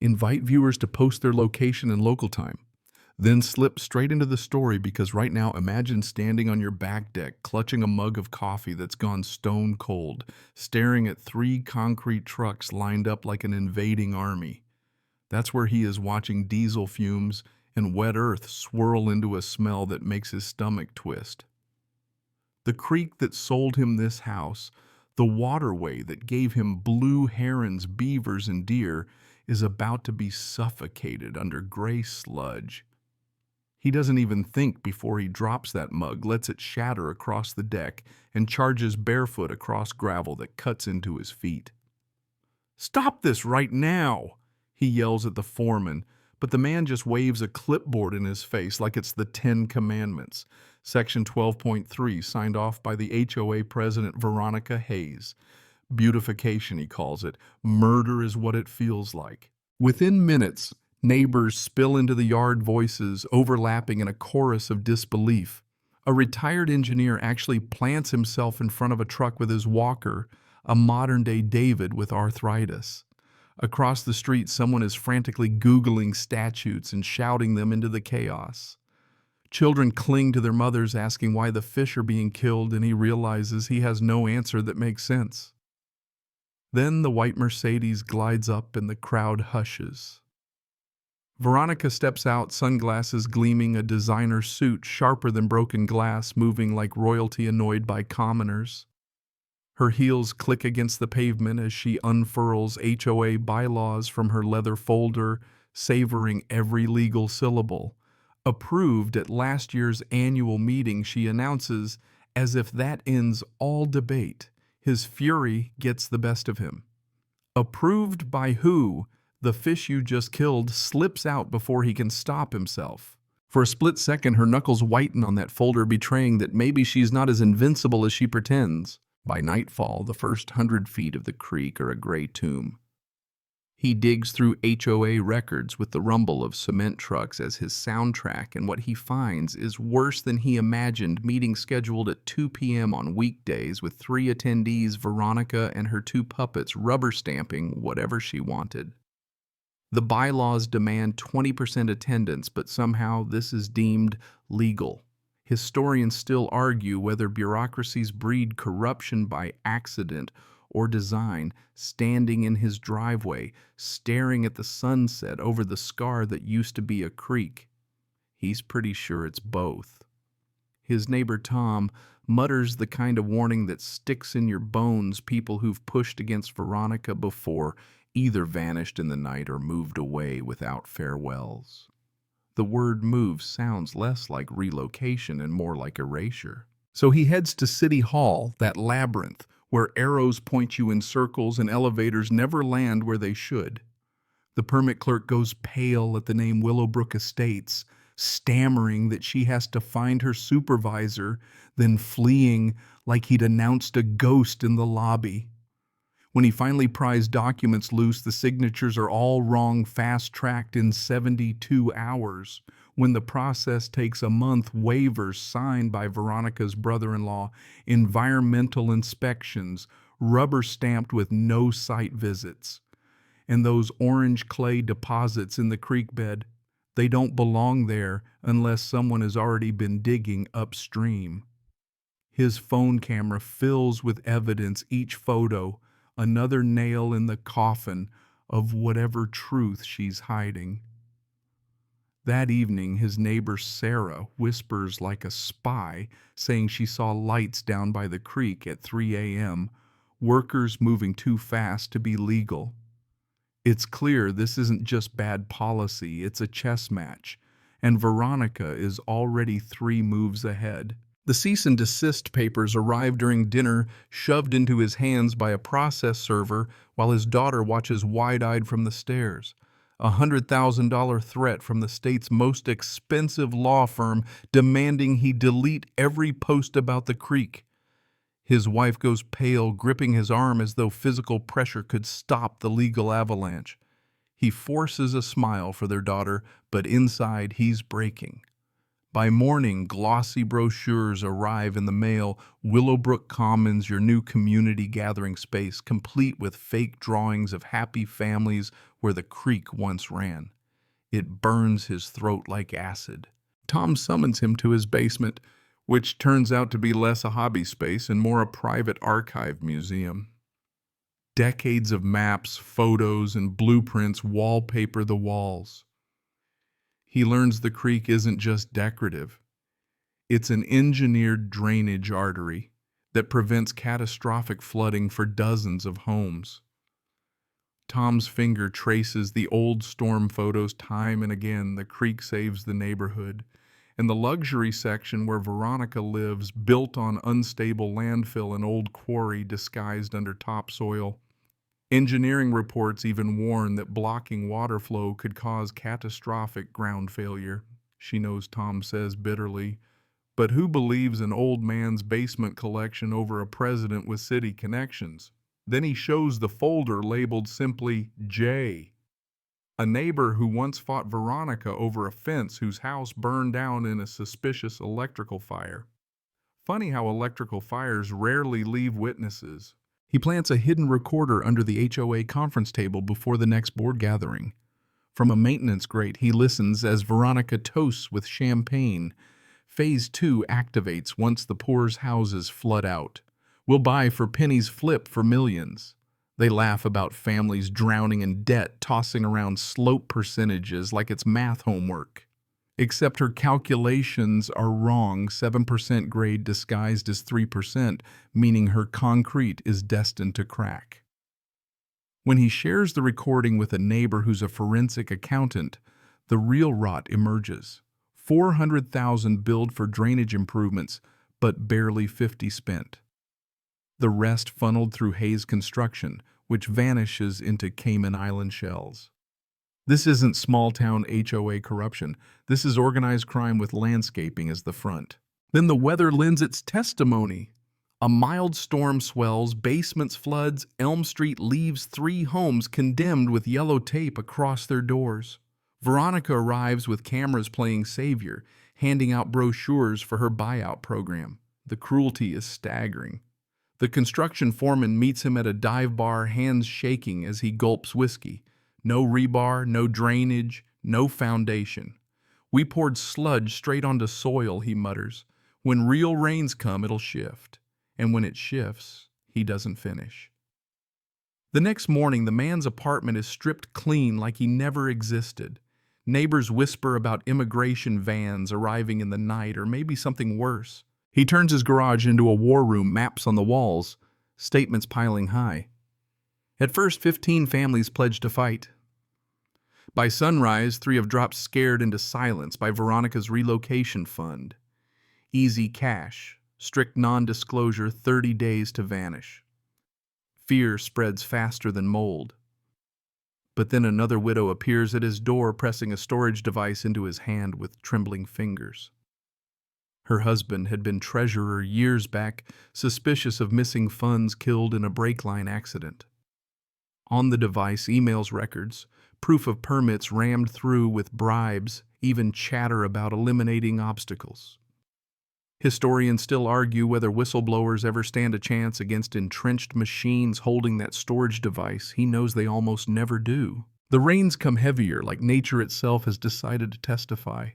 Invite viewers to post their location and local time. Then slip straight into the story because right now imagine standing on your back deck, clutching a mug of coffee that's gone stone cold, staring at 3 concrete trucks lined up like an invading army. That's where he is watching diesel fumes and wet earth swirl into a smell that makes his stomach twist. The creek that sold him this house, the waterway that gave him blue herons, beavers, and deer, is about to be suffocated under gray sludge. He doesn't even think before he drops that mug, lets it shatter across the deck, and charges barefoot across gravel that cuts into his feet. "Stop this right now!" he yells at the foreman, but the man just waves a clipboard in his face like it's the 10 Commandments. Section 12.3, signed off by the HOA president Veronica Hayes. Beautification, he calls it. Murder is what it feels like. Within minutes, neighbors spill into the yard, voices overlapping in a chorus of disbelief. A retired engineer actually plants himself in front of a truck with his walker, a modern-day David with arthritis. Across the street, someone is frantically Googling statutes and shouting them into the chaos. Children cling to their mothers asking why the fish are being killed, and he realizes he has no answer that makes sense. Then the white Mercedes glides up and the crowd hushes. Veronica steps out, sunglasses gleaming, a designer suit sharper than broken glass, moving like royalty annoyed by commoners. Her heels click against the pavement as she unfurls HOA bylaws from her leather folder, savoring every legal syllable. Approved at last year's annual meeting, she announces, as if that ends all debate. His fury gets the best of him. Approved by who? The fish you just killed slips out before he can stop himself. For a split second, her knuckles whiten on that folder, betraying that maybe she's not as invincible as she pretends. By nightfall, the first 100 feet of the creek are a gray tomb. He digs through HOA records with the rumble of cement trucks as his soundtrack, and what he finds is worse than he imagined. Meeting scheduled at 2 p.m. on weekdays with 3 attendees, Veronica and her 2 puppets rubber stamping whatever she wanted. The bylaws demand 20% attendance, but somehow this is deemed legal. Historians still argue whether bureaucracies breed corruption by accident or design. Standing in his driveway, staring at the sunset over the scar that used to be a creek. He's pretty sure it's both. His neighbor Tom mutters the kind of warning that sticks in your bones. People who've pushed against Veronica before either vanished in the night or moved away without farewells. The word move sounds less like relocation and more like erasure. So he heads to City Hall, that labyrinth where arrows point you in circles and elevators never land where they should. The permit clerk goes pale at the name Willowbrook Estates, stammering that she has to find her supervisor, then fleeing like he'd announced a ghost in the lobby. When he finally pries documents loose, the signatures are all wrong, fast-tracked in 72 hours. When the process takes a month, waivers signed by Veronica's brother-in-law, environmental inspections, rubber-stamped with no site visits. And those orange clay deposits in the creek bed, they don't belong there unless someone has already been digging upstream. His phone camera fills with evidence, each photo another nail in the coffin of whatever truth she's hiding. That evening, his neighbor Sarah whispers like a spy, saying she saw lights down by the creek at 3 a.m., workers moving too fast to be legal. It's clear this isn't just bad policy, it's a chess match, and Veronica is already 3 moves ahead. The cease and desist papers arrive during dinner, shoved into his hands by a process server while his daughter watches wide-eyed from the stairs. A $100,000 threat from the state's most expensive law firm demanding he delete every post about the creek. His wife goes pale, gripping his arm as though physical pressure could stop the legal avalanche. He forces a smile for their daughter, but inside he's breaking. By morning, glossy brochures arrive in the mail. Willowbrook Commons, your new community gathering space, complete with fake drawings of happy families where the creek once ran. It burns his throat like acid. Tom summons him to his basement, which turns out to be less a hobby space and more a private archive museum. Decades of maps, photos, and blueprints wallpaper the walls. He learns the creek isn't just decorative. It's an engineered drainage artery that prevents catastrophic flooding for dozens of homes. Tom's finger traces the old storm photos time and again. The creek saves the neighborhood. And the luxury section where Veronica lives, built on unstable landfill and old quarry disguised under topsoil. Engineering reports even warn that blocking water flow could cause catastrophic ground failure, she knows Tom says bitterly. But who believes an old man's basement collection over a president with city connections? Then he shows the folder labeled simply J. A neighbor who once fought Veronica over a fence whose house burned down in a suspicious electrical fire. Funny how electrical fires rarely leave witnesses. He plants a hidden recorder under the HOA conference table before the next board gathering. From a maintenance grate, he listens as Veronica toasts with champagne. Phase 2 activates once the poor's houses flood out. We'll buy for pennies, flip for millions. They laugh about families drowning in debt, tossing around slope percentages like it's math homework. Except her calculations are wrong, 7% grade disguised as 3%, meaning her concrete is destined to crack. When he shares the recording with a neighbor who's a forensic accountant, the real rot emerges. $400,000 billed for drainage improvements, but barely $50 spent. The rest funneled through Hayes Construction, which vanishes into Cayman Island shells. This isn't small-town HOA corruption. This is organized crime with landscaping as the front. Then the weather lends its testimony. A mild storm swells, basements floods, Elm Street leaves 3 homes condemned with yellow tape across their doors. Veronica arrives with cameras playing savior, handing out brochures for her buyout program. The cruelty is staggering. The construction foreman meets him at a dive bar, hands shaking as he gulps whiskey. No rebar, no drainage, no foundation. We poured sludge straight onto soil, he mutters. When real rains come, it'll shift. And when it shifts, he doesn't finish. The next morning, the man's apartment is stripped clean like he never existed. Neighbors whisper about immigration vans arriving in the night, or maybe something worse. He turns his garage into a war room, maps on the walls, statements piling high. At first, 15 families pledged to fight. By sunrise, 3 have dropped scared into silence by Veronica's relocation fund. Easy cash, strict non-disclosure, 30 days to vanish. Fear spreads faster than mold. But then another widow appears at his door, pressing a storage device into his hand with trembling fingers. Her husband had been treasurer years back, suspicious of missing funds killed in a brake line accident. On the device, emails, records, proof of permits rammed through with bribes, even chatter about eliminating obstacles. Historians still argue whether whistleblowers ever stand a chance against entrenched machines holding that storage device. He knows they almost never do. The rains come heavier, like nature itself has decided to testify.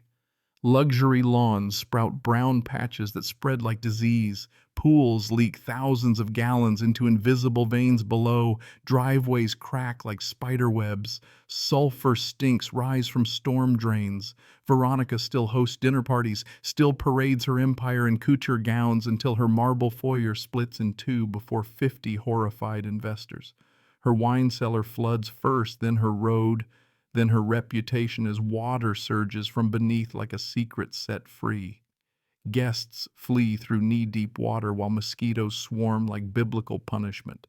Luxury lawns sprout brown patches that spread like disease. Pools leak thousands of gallons into invisible veins below. Driveways crack like spider webs. Sulfur stinks rise from storm drains. Veronica still hosts dinner parties, still parades her empire in couture gowns until her marble foyer splits in 2 before 50 horrified investors. Her wine cellar floods first, then her road, then her reputation as water surges from beneath like a secret set free. Guests flee through knee-deep water while mosquitoes swarm like biblical punishment.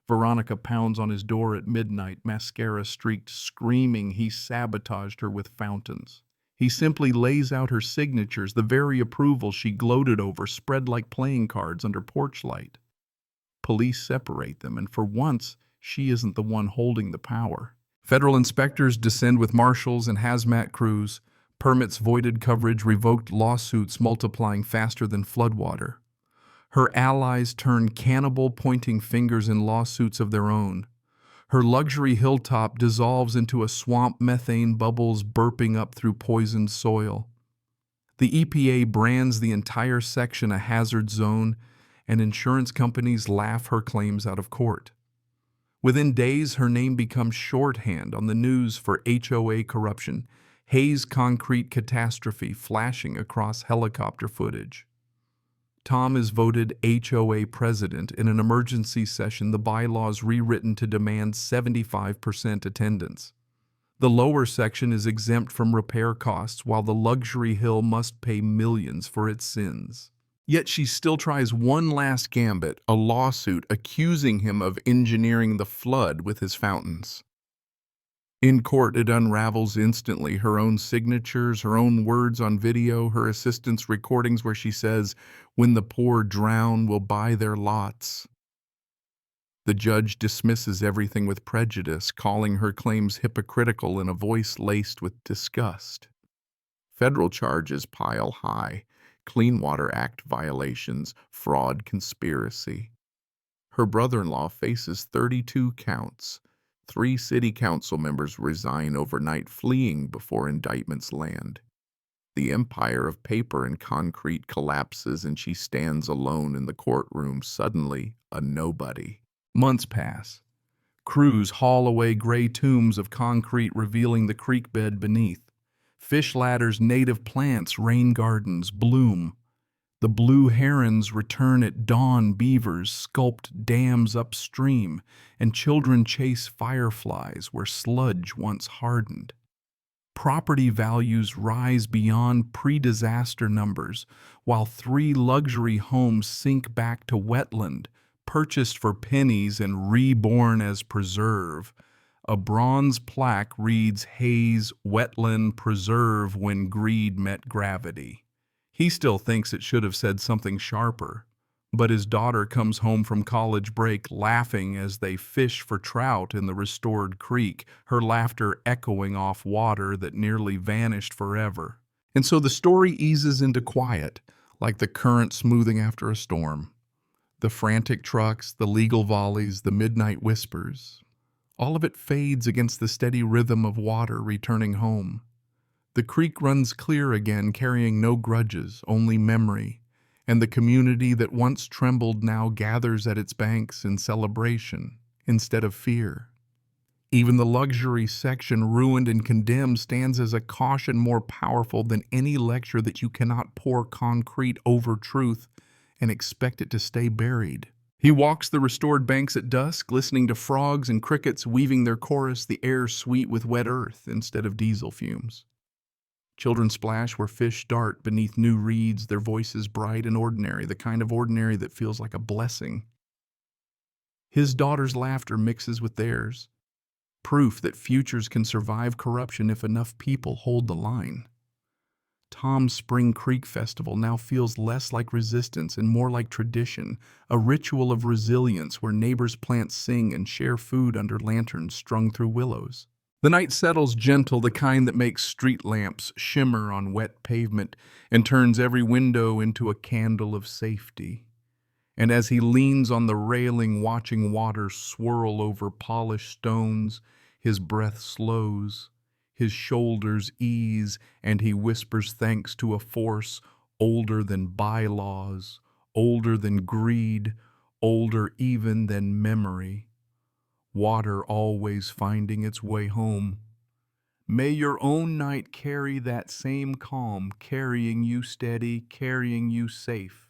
Veronica pounds on his door at midnight, mascara-streaked, screaming he sabotaged her with fountains. He simply lays out her signatures, the very approval she gloated over, spread like playing cards under porch light. Police separate them, and for once, she isn't the one holding the power. Federal inspectors descend with marshals and hazmat crews, permits voided, coverage revoked, lawsuits multiplying faster than floodwater. Her allies turn cannibal, pointing fingers in lawsuits of their own. Her luxury hilltop dissolves into a swamp, methane bubbles burping up through poisoned soil. The EPA brands the entire section a hazard zone, and insurance companies laugh her claims out of court. Within days, her name becomes shorthand on the news for HOA corruption, Hayes concrete catastrophe flashing across helicopter footage. Tom is voted HOA president in an emergency session, the bylaws rewritten to demand 75% attendance. The lower section is exempt from repair costs, while the luxury hill must pay millions for its sins. Yet she still tries one last gambit, a lawsuit accusing him of engineering the flood with his fountains. In court, it unravels instantly. Her own signatures, her own words on video, her assistant's recordings where she says, "When the poor drown, we'll buy their lots." The judge dismisses everything with prejudice, calling her claims hypocritical in a voice laced with disgust. Federal charges pile high: Clean Water Act violations, fraud, conspiracy. Her brother-in-law faces 32 counts. 3 city council members resign overnight, fleeing before indictments land. The empire of paper and concrete collapses, and she stands alone in the courtroom, suddenly a nobody. Months pass. Crews haul away gray tombs of concrete, revealing the creek bed beneath. Fish ladders, native plants, rain gardens bloom. The blue herons return at dawn, beavers sculpt dams upstream, and children chase fireflies where sludge once hardened. Property values rise beyond pre-disaster numbers, while 3 luxury homes sink back to wetland, purchased for pennies and reborn as preserve. A bronze plaque reads, "Hayes Wetland Preserve when greed met gravity." He still thinks it should have said something sharper, but his daughter comes home from college break laughing as they fish for trout in the restored creek, her laughter echoing off water that nearly vanished forever. And so the story eases into quiet, like the current smoothing after a storm. The frantic trucks, the legal volleys, the midnight whispers, all of it fades against the steady rhythm of water returning home. The creek runs clear again, carrying no grudges, only memory, and the community that once trembled now gathers at its banks in celebration instead of fear. Even the luxury section, ruined and condemned, stands as a caution more powerful than any lecture that you cannot pour concrete over truth and expect it to stay buried. He walks the restored banks at dusk, listening to frogs and crickets weaving their chorus, the air sweet with wet earth instead of diesel fumes. Children splash where fish dart beneath new reeds, their voices bright and ordinary, the kind of ordinary that feels like a blessing. His daughter's laughter mixes with theirs, proof that futures can survive corruption if enough people hold the line. Tom's Spring Creek Festival now feels less like resistance and more like tradition, a ritual of resilience where neighbors plant, sing, and share food under lanterns strung through willows. The night settles gentle, the kind that makes street lamps shimmer on wet pavement and turns every window into a candle of safety. And as he leans on the railing, watching water swirl over polished stones, his breath slows, his shoulders ease, and he whispers thanks to a force older than bylaws, older than greed, older even than memory. Water always finding its way home. May your own night carry that same calm, carrying you steady, carrying you safe.